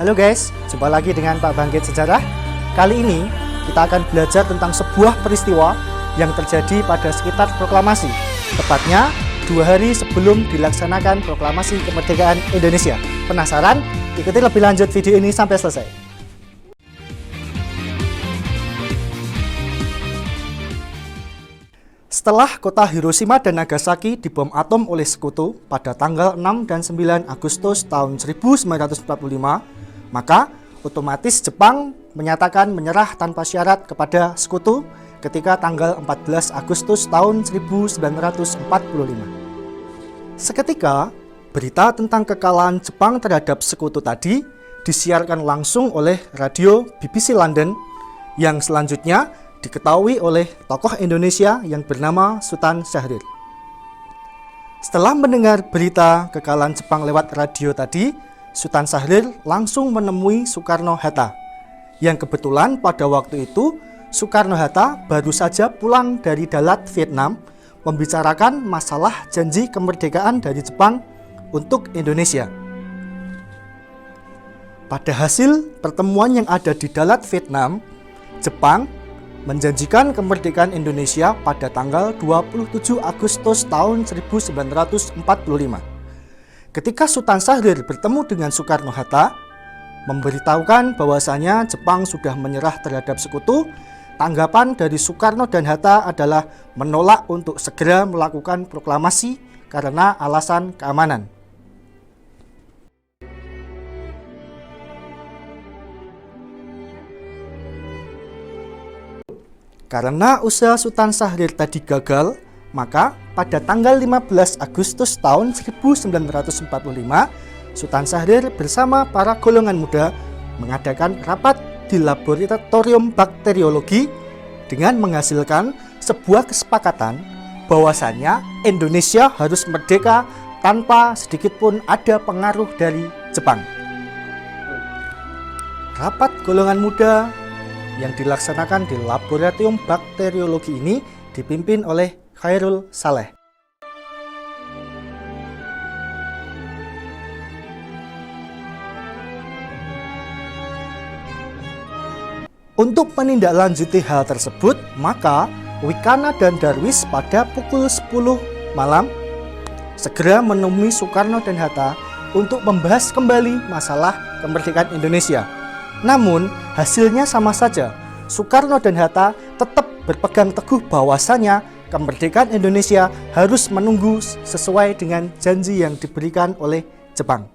Halo guys, jumpa lagi dengan Pak Bangkit Sejarah. Kali ini kita akan belajar tentang sebuah peristiwa yang terjadi pada sekitar proklamasi, tepatnya 2 hari sebelum dilaksanakan proklamasi kemerdekaan Indonesia. Penasaran? Ikuti lebih lanjut video ini sampai selesai. Setelah kota Hiroshima dan Nagasaki dibom atom oleh sekutu pada tanggal 6 dan 9 Agustus tahun 1945, maka otomatis Jepang menyatakan menyerah tanpa syarat kepada sekutu ketika tanggal 14 Agustus tahun 1945. Seketika, berita tentang kekalahan Jepang terhadap sekutu tadi disiarkan langsung oleh radio BBC London yang selanjutnya diketahui oleh tokoh Indonesia yang bernama Sultan Syahrir. Setelah mendengar berita kekalahan Jepang lewat radio tadi, Sultan Syahrir langsung menemui Soekarno-Hatta, yang kebetulan pada waktu itu Soekarno-Hatta baru saja pulang dari Dalat, Vietnam, membicarakan masalah janji kemerdekaan dari Jepang untuk Indonesia. Pada hasil pertemuan yang ada di Dalat, Vietnam, Jepang menjanjikan kemerdekaan Indonesia pada tanggal 27 Agustus tahun 1945. Ketika Sultan Syahrir bertemu dengan Soekarno-Hatta, memberitahukan bahwasanya Jepang sudah menyerah terhadap sekutu, tanggapan dari Soekarno dan Hatta adalah menolak untuk segera melakukan proklamasi karena alasan keamanan. Karena usaha Sultan Syahrir tadi gagal, maka pada tanggal 15 Agustus tahun 1945, Sultan Syahrir bersama para golongan muda mengadakan rapat di laboratorium bakteriologi dengan menghasilkan sebuah kesepakatan bahwasanya Indonesia harus merdeka tanpa sedikit pun ada pengaruh dari Jepang. Rapat golongan muda yang dilaksanakan di laboratorium bakteriologi ini dipimpin oleh Khairul Saleh. Untuk menindaklanjuti hal tersebut, maka Wikana dan Darwis pada pukul 10 malam segera menemui Soekarno dan Hatta untuk membahas kembali masalah kemerdekaan Indonesia. Namun, hasilnya sama saja. Soekarno dan Hatta tetap berpegang teguh bahwasanya kemerdekaan Indonesia harus menunggu sesuai dengan janji yang diberikan oleh Jepang.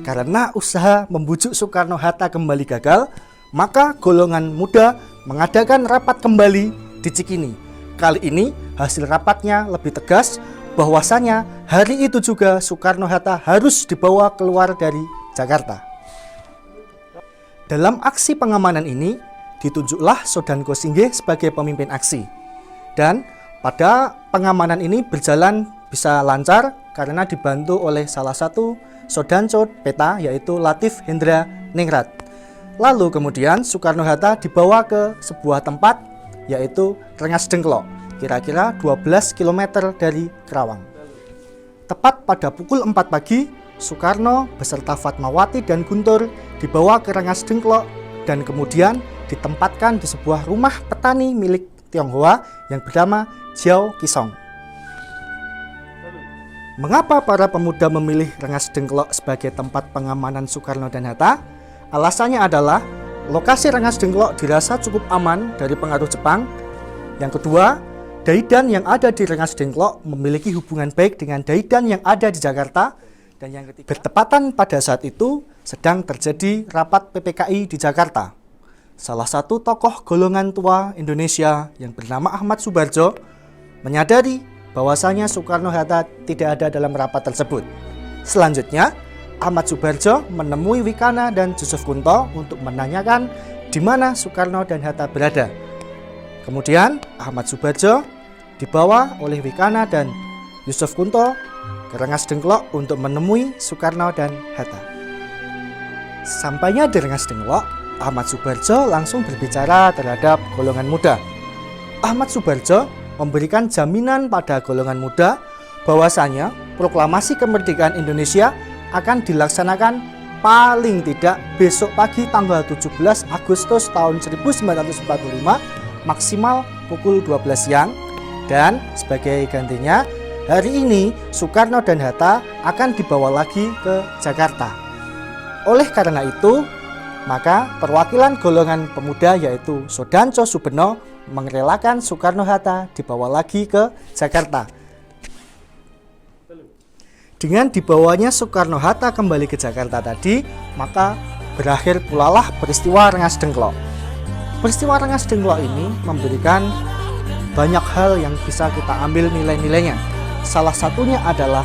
Karena usaha membujuk Soekarno-Hatta kembali gagal, maka golongan muda mengadakan rapat kembali di Cikini. Kali ini hasil rapatnya lebih tegas bahwasanya hari itu juga Soekarno-Hatta harus dibawa keluar dari Jakarta. Dalam aksi pengamanan ini ditunjuklah Sodan Kosinge sebagai pemimpin aksi. Dan pada pengamanan ini berjalan bisa lancar karena dibantu oleh salah satu Sodanco Peta, yaitu Latif Hendra Ningrat. Lalu kemudian Soekarno-Hatta dibawa ke sebuah tempat yaitu Rengas Dengklok, kira-kira 12 km dari Kerawang. Tepat pada pukul 4 pagi, Soekarno beserta Fatmawati dan Guntur dibawa ke Rengas Dengklok dan kemudian ditempatkan di sebuah rumah petani milik Tionghoa yang bernama Jiao Kisong. Mengapa para pemuda memilih Rengas Dengklok sebagai tempat pengamanan Soekarno dan Hatta? Alasannya adalah lokasi Rengas Dengklok dirasa cukup aman dari pengaruh Jepang. Yang kedua, Daidan yang ada di Rengas Dengklok memiliki hubungan baik dengan Daidan yang ada di Jakarta. Dan yang ketiga, bertepatan pada saat itu sedang terjadi rapat PPKI di Jakarta. Salah satu tokoh golongan tua Indonesia yang bernama Ahmad Soebardjo menyadari bahwasanya Soekarno-Hatta tidak ada dalam rapat tersebut. Selanjutnya, Ahmad Soebardjo menemui Wikana dan Joseph Kunto untuk menanyakan di mana Soekarno dan Hatta berada. Kemudian Ahmad Soebardjo dibawa oleh Wikana dan Joseph Kunto ke Rengas Dengklok untuk menemui Soekarno dan Hatta. Sampainya di Rengas Dengklok, Ahmad Subarjo langsung berbicara terhadap golongan muda. Ahmad Subarjo memberikan jaminan pada golongan muda bahwasanya proklamasi kemerdekaan Indonesia akan dilaksanakan paling tidak besok pagi tanggal 17 Agustus tahun 1945 maksimal pukul 12 siang, dan sebagai gantinya hari ini Soekarno dan Hatta akan dibawa lagi ke Jakarta. Oleh karena itu, maka perwakilan golongan pemuda yaitu Soedanco Soebenno merelakan Soekarno-Hatta dibawa lagi ke Jakarta. Dengan dibawanya Soekarno-Hatta kembali ke Jakarta tadi, maka berakhir pulalah peristiwa Rengas Dengklok. Peristiwa Rengas Dengklok ini memberikan banyak hal yang bisa kita ambil nilai-nilainya. Salah satunya adalah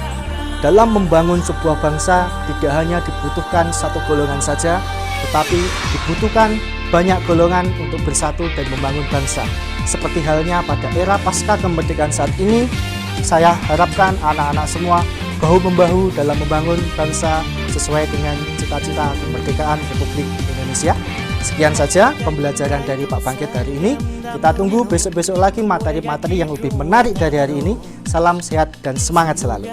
dalam membangun sebuah bangsa tidak hanya dibutuhkan satu golongan saja, tetapi dibutuhkan banyak golongan untuk bersatu dan membangun bangsa. Seperti halnya pada era pasca kemerdekaan saat ini, saya harapkan anak-anak semua bahu-membahu dalam membangun bangsa sesuai dengan cita-cita kemerdekaan Republik Indonesia. Sekian saja pembelajaran dari Pak Bangkit hari ini. Kita tunggu besok-besok lagi materi-materi yang lebih menarik dari hari ini. Salam sehat dan semangat selalu.